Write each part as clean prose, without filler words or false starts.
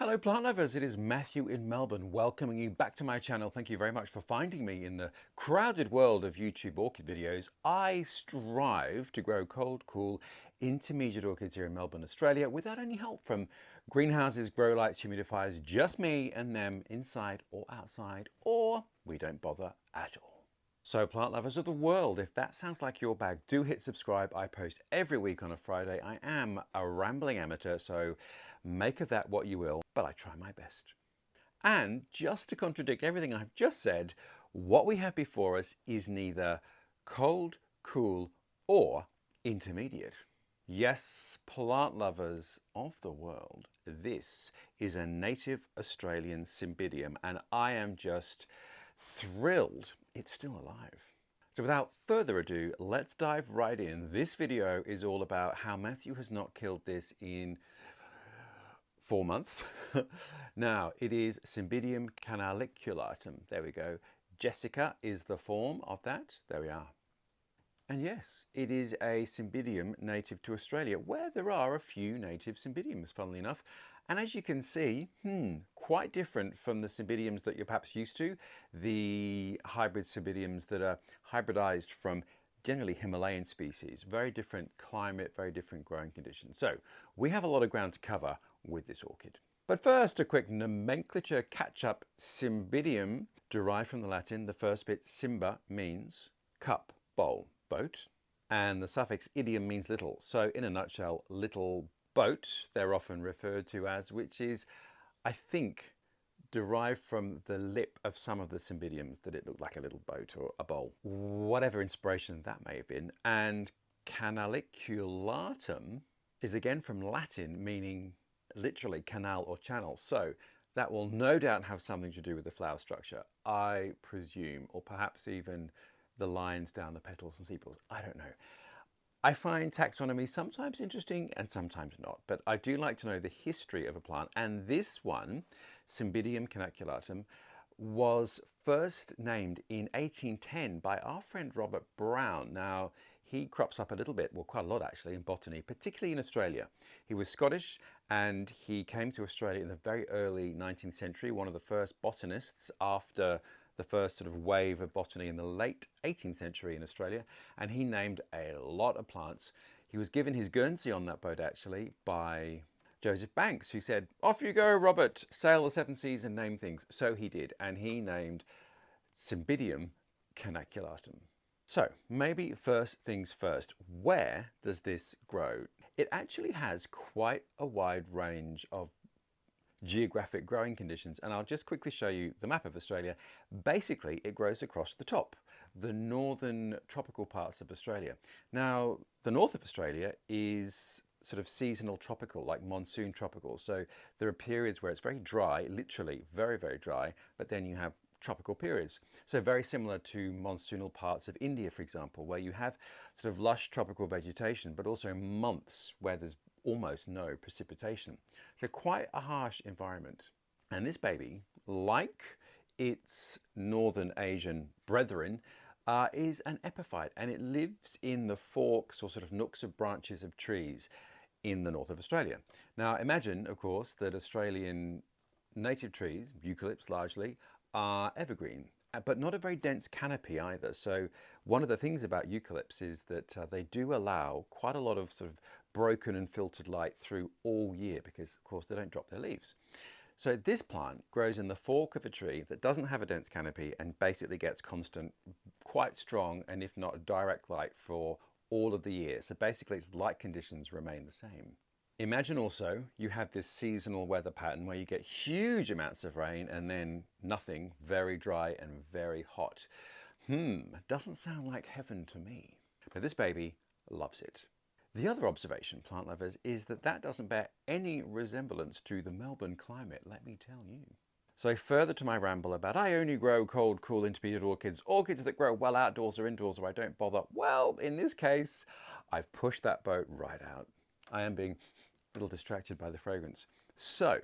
Hello plant lovers, it is Matthew in Melbourne welcoming you back to my channel. Thank you very much for finding me in the crowded world of YouTube orchid videos. I strive to grow cold, cool, intermediate orchids here in Melbourne, Australia without any help from greenhouses, grow lights, humidifiers, just me and them inside or outside, or we don't bother at all. So plant lovers of the world, if that sounds like your bag, do hit subscribe. I post every week on a Friday. I am a rambling amateur, so make of that what you will, but I try my best. And just to contradict everything I've just said, what we have before us is neither cold, cool, or intermediate. Yes, plant lovers of the world, this is a native Australian Cymbidium, and I am just thrilled it's still alive. So without further ado, let's dive right in. This video is all about how Matthew has not killed this in 4 months. Now, it is Cymbidium canaliculatum. There we go. Jessica is the form of that. There we are. And yes, it is a Cymbidium native to Australia, where there are a few native Cymbidiums, funnily enough. And as you can see, quite different from the Cymbidiums that you're perhaps used to, the hybrid Cymbidiums that are hybridized from generally Himalayan species. Very different climate, very different growing conditions. So we have a lot of ground to cover with this orchid. But first, a quick nomenclature catch-up. Cymbidium, derived from the Latin, the first bit, cymba, means cup, bowl, boat, and the suffix idiom means little. So in a nutshell, little boat, they're often referred to as, which is, I think, derived from the lip of some of the Cymbidiums, that it looked like a little boat or a bowl, whatever inspiration that may have been. And canaliculatum is again from Latin, meaning literally canal or channel. So that will no doubt have something to do with the flower structure, I presume, or perhaps even the lines down the petals and sepals. I don't know. I find taxonomy sometimes interesting and sometimes not, but I do like to know the history of a plant. And this one, Cymbidium canaliculatum, was first named in 1810 by our friend Robert Brown. Now, he crops up a little bit, well, quite a lot actually, in botany, particularly in Australia. He was Scottish and he came to Australia in the very early 19th century, one of the first botanists after the first sort of wave of botany in the late 18th century in Australia, and he named a lot of plants. He was given his Guernsey on that boat actually by Joseph Banks, who said, "Off you go, Robert, sail the seven seas and name things." So he did, and he named Cymbidium canaliculatum. So maybe first things first, where does this grow? It actually has quite a wide range of geographic growing conditions, and I'll just quickly show you the map of Australia. Basically, it grows across the top, the northern tropical parts of Australia. Now, the north of Australia is sort of seasonal tropical, like monsoon tropical. So there are periods where it's very dry, literally very, very dry, but then you have tropical periods. So very similar to monsoonal parts of India, for example, where you have sort of lush tropical vegetation, but also months where there's almost no precipitation. So quite a harsh environment. And this baby, like its northern Asian brethren, is an epiphyte, and it lives in the forks or sort of nooks of branches of trees in the north of Australia. Now imagine, of course, that Australian native trees, eucalypts largely, are evergreen, but not a very dense canopy either. So one of the things about eucalypts is that they do allow quite a lot of sort of broken and filtered light through all year, because of course they don't drop their leaves. So this plant grows in the fork of a tree that doesn't have a dense canopy and basically gets constant, quite strong, and if not direct light for all of the year. So basically its light conditions remain the same. Imagine also you have this seasonal weather pattern where you get huge amounts of rain and then nothing, very dry and very hot. Doesn't sound like heaven to me. But this baby loves it. The other observation, plant lovers, is that that doesn't bear any resemblance to the Melbourne climate, let me tell you. So further to my ramble about I only grow cold, cool, intermediate orchids, orchids that grow well outdoors or indoors or I don't bother. Well, in this case, I've pushed that boat right out. I am being a little distracted by the fragrance. So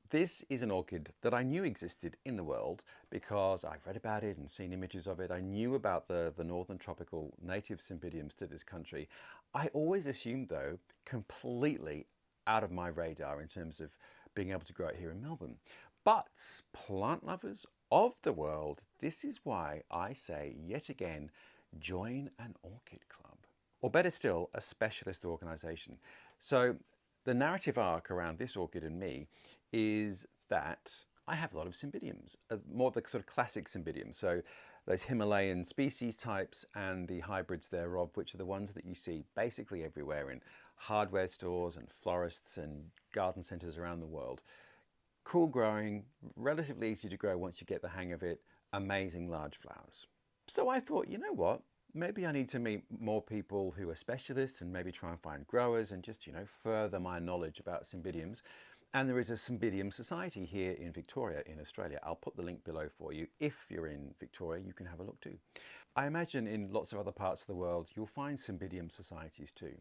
this is an orchid that I knew existed in the world because I've read about it and seen images of it. I knew about the northern tropical native Cymbidiums to this country. I always assumed, though, completely out of my radar in terms of being able to grow it here in Melbourne. But plant lovers of the world, this is why I say yet again, join an orchid club. Or better still, a specialist organisation. So the narrative arc around this orchid and me is that I have a lot of Cymbidiums, more of the sort of classic Cymbidium. So those Himalayan species types and the hybrids thereof, which are the ones that you see basically everywhere in hardware stores and florists and garden centres around the world. Cool growing, relatively easy to grow once you get the hang of it, amazing large flowers. So I thought, you know what? Maybe I need to meet more people who are specialists and maybe try and find growers and just, further my knowledge about Cymbidiums. And there is a Cymbidium Society here in Victoria, in Australia. I'll put the link below for you. If you're in Victoria, you can have a look too. I imagine in lots of other parts of the world, you'll find Cymbidium societies too.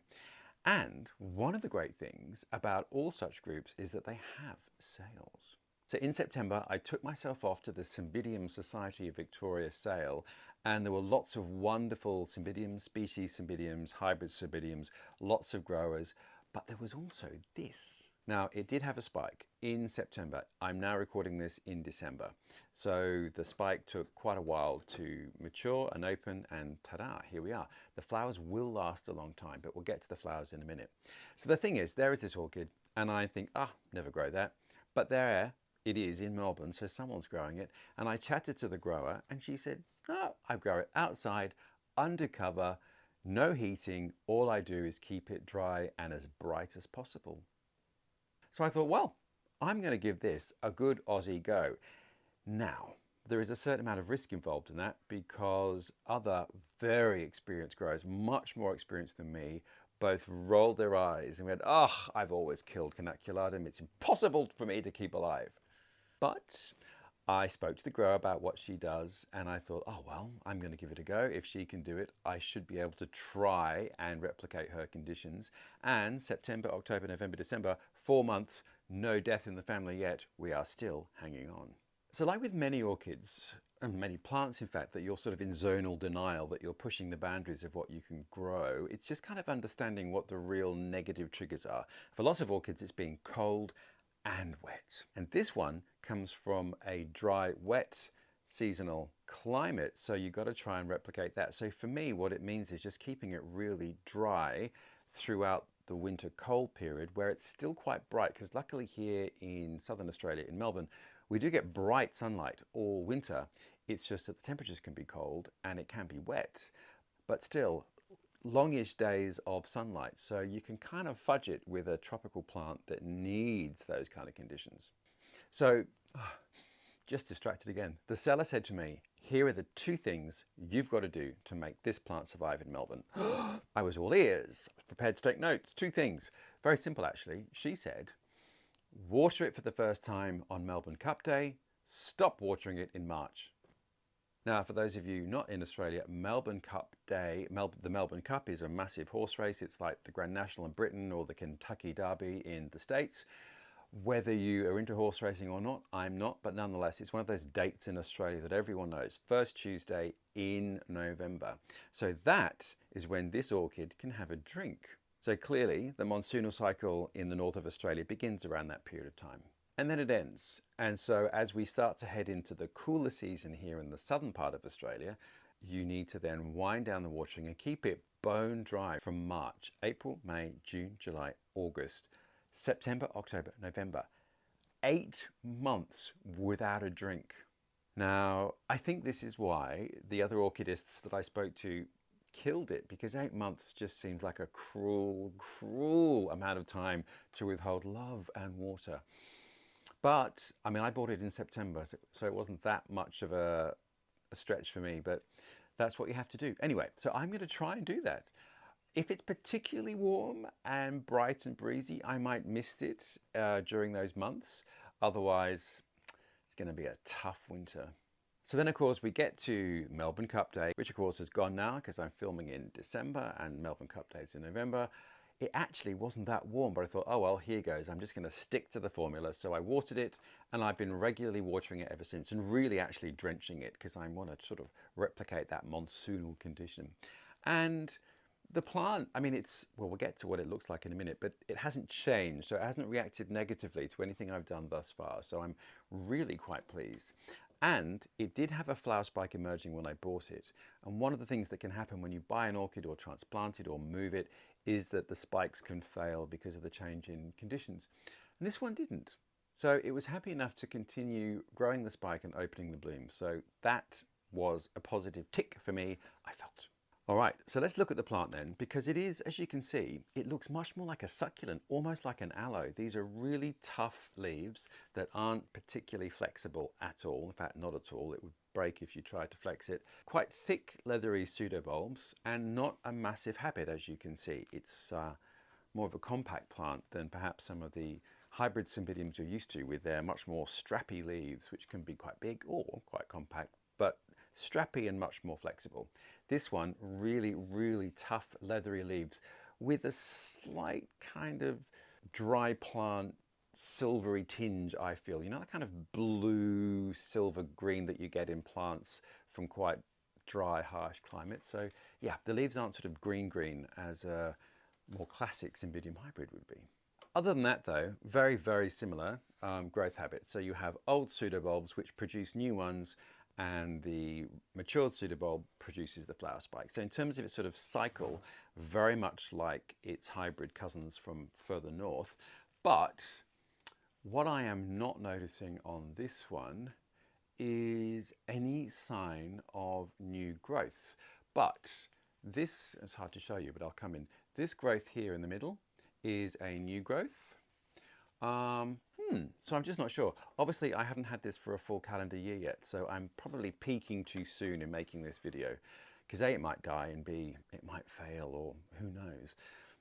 And one of the great things about all such groups is that they have sales. So in September, I took myself off to the Cymbidium Society of Victoria sale, and there were lots of wonderful Cymbidiums, species Cymbidiums, hybrid Cymbidiums, lots of growers, but there was also this. Now, it did have a spike in September. I'm now recording this in December. So the spike took quite a while to mature and open, and ta-da, here we are. The flowers will last a long time, but we'll get to the flowers in a minute. So the thing is, there is this orchid, and I think, never grow that. But there it is in Melbourne, so someone's growing it. And I chatted to the grower, and she said, no, I grow it outside, undercover, no heating. All I do is keep it dry and as bright as possible. So I thought, well, I'm going to give this a good Aussie go. Now, there is a certain amount of risk involved in that because other very experienced growers, much more experienced than me, both rolled their eyes and went, I've always killed canaliculatum. It's impossible for me to keep alive. But I spoke to the grower about what she does, and I thought, well, I'm going to give it a go. If she can do it, I should be able to try and replicate her conditions. And September, October, November, December, 4 months, no death in the family yet. We are still hanging on. So like with many orchids, and many plants in fact, that you're sort of in zonal denial, that you're pushing the boundaries of what you can grow, it's just kind of understanding what the real negative triggers are. For lots of orchids, it's being cold and wet. And this one comes from a dry, wet, seasonal climate. So you've got to try and replicate that. So for me, what it means is just keeping it really dry throughout the winter cold period where it's still quite bright. Because luckily here in southern Australia, in Melbourne, we do get bright sunlight all winter. It's just that the temperatures can be cold and it can be wet. But still, longish days of sunlight, so you can kind of fudge it with a tropical plant that needs those kind of conditions. So, just distracted again. The seller said to me, here are the 2 things you've got to do to make this plant survive in Melbourne. I was all ears. I was prepared to take notes. 2 things. Very simple, actually. She said, water it for the first time on Melbourne Cup Day. Stop watering it in March. Now, for those of you not in Australia, Melbourne Cup Day, the Melbourne Cup is a massive horse race. It's like the Grand National in Britain or the Kentucky Derby in the States. Whether you are into horse racing or not, I'm not, but nonetheless, it's one of those dates in Australia that everyone knows. First Tuesday in November. So that is when this orchid can have a drink. So clearly, the monsoonal cycle in the north of Australia begins around that period of time. And then it ends. And so as we start to head into the cooler season here in the southern part of Australia, you need to then wind down the watering and keep it bone dry from March, April, May, June, July, August, September, October, November. 8 months without a drink. Now, I think this is why the other orchidists that I spoke to killed it, because 8 months just seemed like a cruel, cruel amount of time to withhold love and water. But, I mean, I bought it in September, so it wasn't that much of a stretch for me, but that's what you have to do. Anyway, so I'm going to try and do that. If it's particularly warm and bright and breezy, I might miss it during those months. Otherwise, it's going to be a tough winter. So then, of course, we get to Melbourne Cup Day, which, of course, has gone now because I'm filming in December and Melbourne Cup Day is in November. It actually wasn't that warm, but I thought, well, here goes. I'm just going to stick to the formula. So I watered it, and I've been regularly watering it ever since and really actually drenching it because I want to sort of replicate that monsoonal condition. And The plant, I mean, well, we'll get to what it looks like in a minute, but it hasn't changed. So it hasn't reacted negatively to anything I've done thus far. So I'm really quite pleased. And it did have a flower spike emerging when I bought it. And one of the things that can happen when you buy an orchid or transplant it or move it is that the spikes can fail because of the change in conditions. And this one didn't. So it was happy enough to continue growing the spike and opening the bloom. So that was a positive tick for me, I felt. All right, so let's look at the plant then, because it is, as you can see, it looks much more like a succulent, almost like an aloe. These are really tough leaves that aren't particularly flexible at all. In fact, not at all. It would break if you tried to flex it. Quite thick, leathery pseudobulbs, and not a massive habit, as you can see. It's more of a compact plant than perhaps some of the hybrid Cymbidiums you're used to, with their much more strappy leaves, which can be quite big or quite compact, but strappy and much more flexible. This one, really, really tough, leathery leaves with a slight kind of dry plant silvery tinge, I feel. You know, that kind of blue silver green that you get in plants from quite dry, harsh climates. So yeah, the leaves aren't sort of green as a more classic Cymbidium hybrid would be. Other than that though, very, very similar growth habits. So you have old pseudobulbs which produce new ones, and the matured pseudobulb produces the flower spike. So in terms of its sort of cycle, very much like its hybrid cousins from further north. But what I am not noticing on this one is any sign of new growths. But this, it's hard to show you, but I'll come in. This growth here in the middle is a new growth. So I'm just not sure. Obviously, I haven't had this for a full calendar year yet, so I'm probably peaking too soon in making this video, because A, it might die, and B, it might fail, or who knows.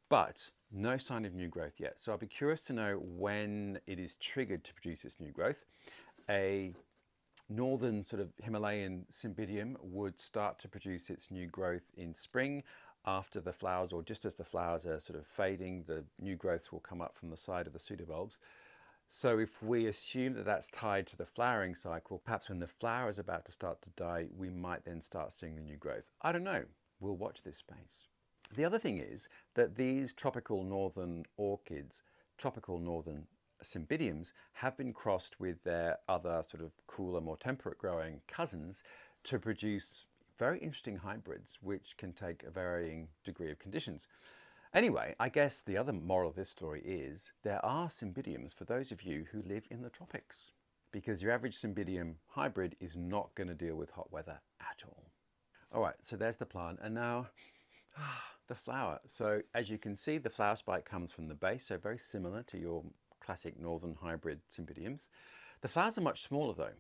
But no sign of new growth yet. So I'll be curious to know when it is triggered to produce its new growth. A northern sort of Himalayan Cymbidium would start to produce its new growth in spring after the flowers, or just as the flowers are sort of fading, the new growths will come up from the side of the pseudobulbs. So if we assume that that's tied to the flowering cycle, perhaps when the flower is about to start to die, we might then start seeing the new growth. I don't know. We'll watch this space. The other thing is that these tropical northern orchids, tropical northern Cymbidiums, have been crossed with their other sort of cooler, more temperate growing cousins to produce very interesting hybrids which can take a varying degree of conditions. Anyway, I guess the other moral of this story is there are Cymbidiums for those of you who live in the tropics, because your average Cymbidium hybrid is not going to deal with hot weather at all. All right, so there's the plant, and now the flower. So as you can see, the flower spike comes from the base, so very similar to your classic northern hybrid Cymbidiums. The flowers are much smaller though.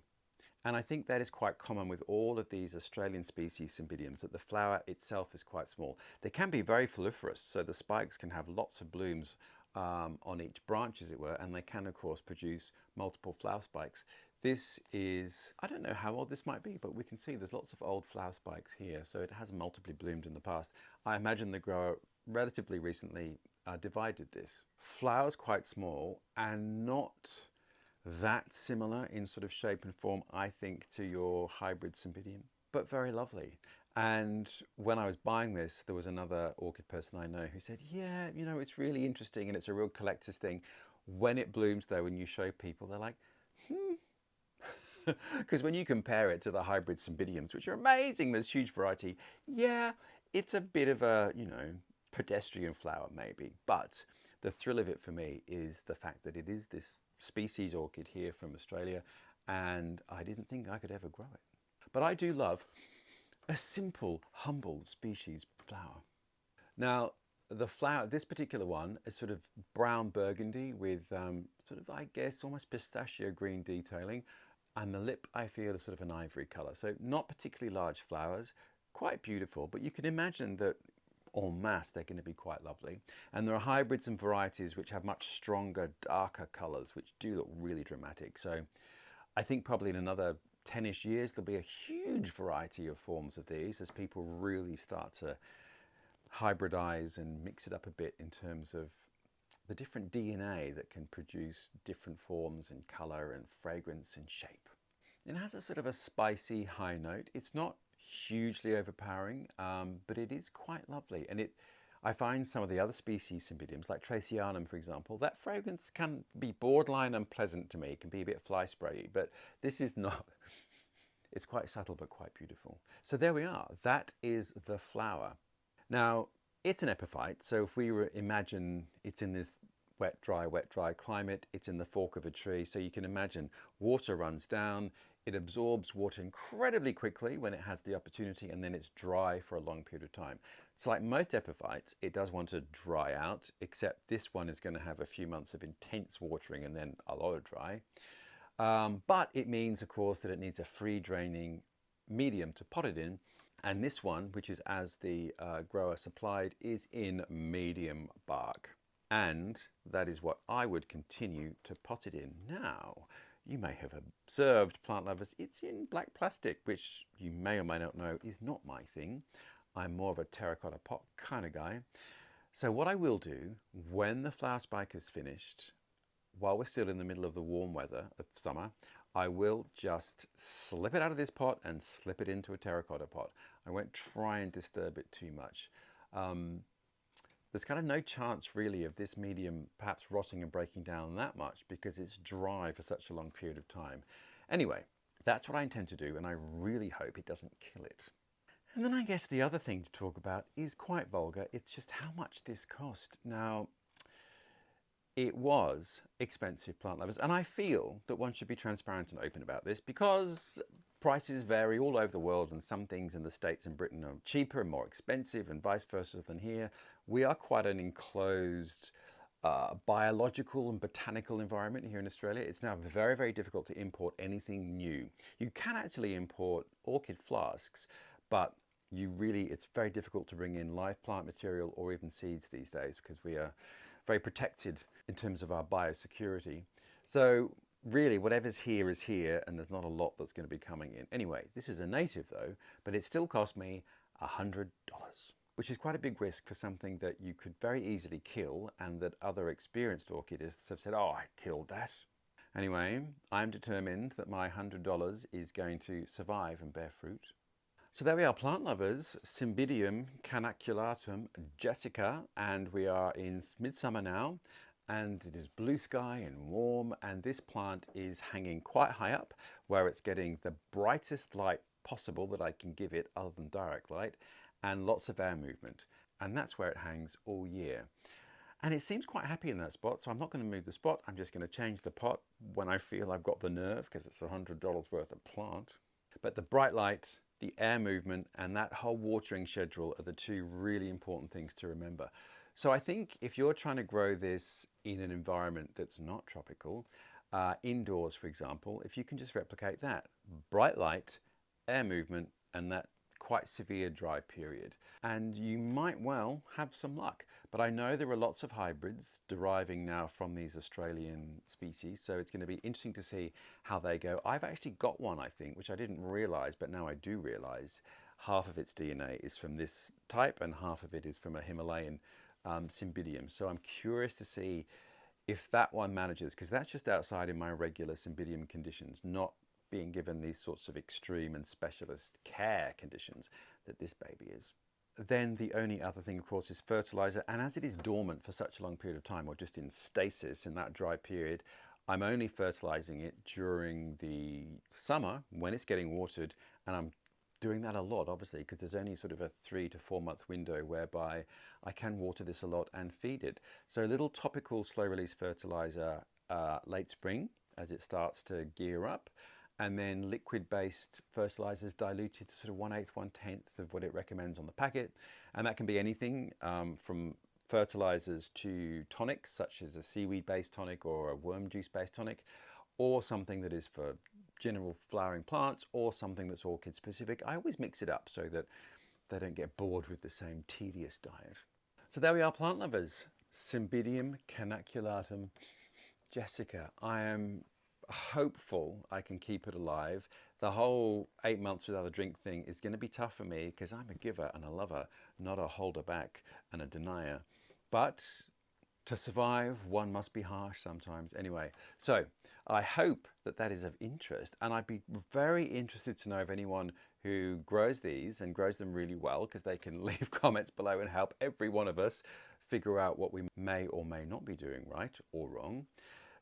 And I think that is quite common with all of these Australian species Cymbidiums, that the flower itself is quite small. They can be very foliferous, so the spikes can have lots of blooms on each branch, as it were, and they can, of course, produce multiple flower spikes. This is, I don't know how old this might be, but we can see there's lots of old flower spikes here, so it has multiply bloomed in the past. I imagine the grower relatively recently divided this. Flowers quite small and not that similar in sort of shape and form, I think, to your hybrid Cymbidium, but very lovely. And when I was buying this, there was another orchid person I know who said, yeah, you know, it's really interesting and it's a real collector's thing. When it blooms though, when you show people, they're like, because when you compare it to the hybrid Cymbidiums, which are amazing, there's huge variety, yeah, it's a bit of a, you know, pedestrian flower maybe, but the thrill of it for me is the fact that it is this species orchid here from Australia, and I didn't think I could ever grow it. But I do love a simple, humble species flower. Now, the flower, this particular one is sort of brown burgundy with sort of, I guess, almost pistachio green detailing, and the lip, I feel, is sort of an ivory colour. So not particularly large flowers, quite beautiful, but you can imagine that en masse they're going to be quite lovely. And there are hybrids and varieties which have much stronger, darker colours, which do look really dramatic. So I think probably in another 10-ish years there'll be a huge variety of forms of these as people really start to hybridize and mix it up a bit in terms of the different DNA that can produce different forms and colour and fragrance and shape. It has a sort of a spicy high note. It's not hugely overpowering, but it is quite lovely, and it I find some of the other species Cymbidiums, like Tracianum, for example, that fragrance can be borderline unpleasant to me. It can be a bit fly sprayy, but this is not. It's quite subtle, but quite beautiful. So there we are. That is the flower. Now, it's an epiphyte, so if we imagine it's in this wet, dry climate, it's in the fork of a tree, so you can imagine water runs down, it absorbs water incredibly quickly when it has the opportunity, and then it's dry for a long period of time. So like most epiphytes, it does want to dry out, except this one is going to have a few months of intense watering and then a lot of dry. But it means, of course, that it needs a free draining medium to pot it in. And this one, which is as the grower supplied, is in medium bark. And that is what I would continue to pot it in. Now, you may have observed, plant lovers, it's in black plastic, which you may or may not know is not my thing. I'm more of a terracotta pot kind of guy. So what I will do, when the flower spike is finished, while we're still in the middle of the warm weather of summer, I will just slip it out of this pot and slip it into a terracotta pot. I won't try and disturb it too much. There's kind of no chance really of this medium perhaps rotting and breaking down that much because it's dry for such a long period of time. Anyway, that's what I intend to do, and I really hope it doesn't kill it. And then I guess the other thing to talk about is quite vulgar. It's just how much this cost. Now, it was expensive, plant lovers, and I feel that one should be transparent and open about this because prices vary all over the world, and some things in the States and Britain are cheaper and more expensive and vice versa than here. We are quite an enclosed biological and botanical environment here in Australia. It's now very, very difficult to import anything new. You can actually import orchid flasks, but it's very difficult to bring in live plant material or even seeds these days because we are very protected in terms of our biosecurity. So really, whatever's here is here, and there's not a lot that's going to be coming in. Anyway, this is a native though, but it still cost me $100, which is quite a big risk for something that you could very easily kill, and that other experienced orchidists have said, oh, I killed that. Anyway, I'm determined that my $100 is going to survive and bear fruit. So there we are, plant lovers, Cymbidium canaliculatum Jessica, and we are in midsummer now, and it is blue sky and warm, and this plant is hanging quite high up where it's getting the brightest light possible that I can give it other than direct light, and lots of air movement, and that's where it hangs all year. And it seems quite happy in that spot, so I'm not going to move the spot. I'm just going to change the pot when I feel I've got the nerve, because it's $100 worth of plant. But the bright light, the air movement, and that whole watering schedule are the two really important things to remember. So I think if you're trying to grow this in an environment that's not tropical, indoors, for example, if you can just replicate that, bright light, air movement, and that quite severe dry period, and you might well have some luck. But I know there are lots of hybrids deriving now from these Australian species, so it's going to be interesting to see how they go. I've actually got one, I think, which I didn't realize, but now I do realize. Half of its DNA is from this type and half of it is from a Himalayan Cymbidium. So I'm curious to see if that one manages, because that's just outside in my regular Cymbidium conditions, not being given these sorts of extreme and specialist care conditions that this baby is. Then the only other thing, of course, is fertilizer. And as it is dormant for such a long period of time, or just in stasis in that dry period, I'm only fertilizing it during the summer when it's getting watered. And I'm doing that a lot, obviously, because there's only sort of a 3 to 4 month window whereby I can water this a lot and feed it. So a little topical slow release fertilizer late spring as it starts to gear up, and then liquid-based fertilizers diluted to sort of 1/8, 1/10 of what it recommends on the packet. And that can be anything from fertilizers to tonics, such as a seaweed-based tonic or a worm juice-based tonic, or something that is for general flowering plants, or something that's orchid-specific. I always mix it up so that they don't get bored with the same tedious diet. So there we are, plant lovers. Cymbidium canaliculatum Jessica. I am hopeful I can keep it alive. The whole 8 months without a drink thing is going to be tough for me because I'm a giver and a lover, not a holder back and a denier. But To survive, one must be harsh sometimes. Anyway, so I hope that that is of interest, and I'd be very interested to know if anyone who grows these and grows them really well, because they can leave comments below and help every one of us figure out what we may or may not be doing right or wrong.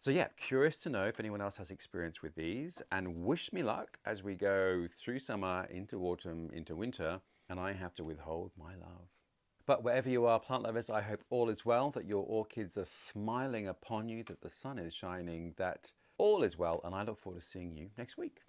So yeah, curious to know if anyone else has experience with these, and wish me luck as we go through summer, into autumn, into winter, and I have to withhold my love. But wherever you are, plant lovers, I hope all is well, that your orchids are smiling upon you, that the sun is shining, that all is well, and I look forward to seeing you next week.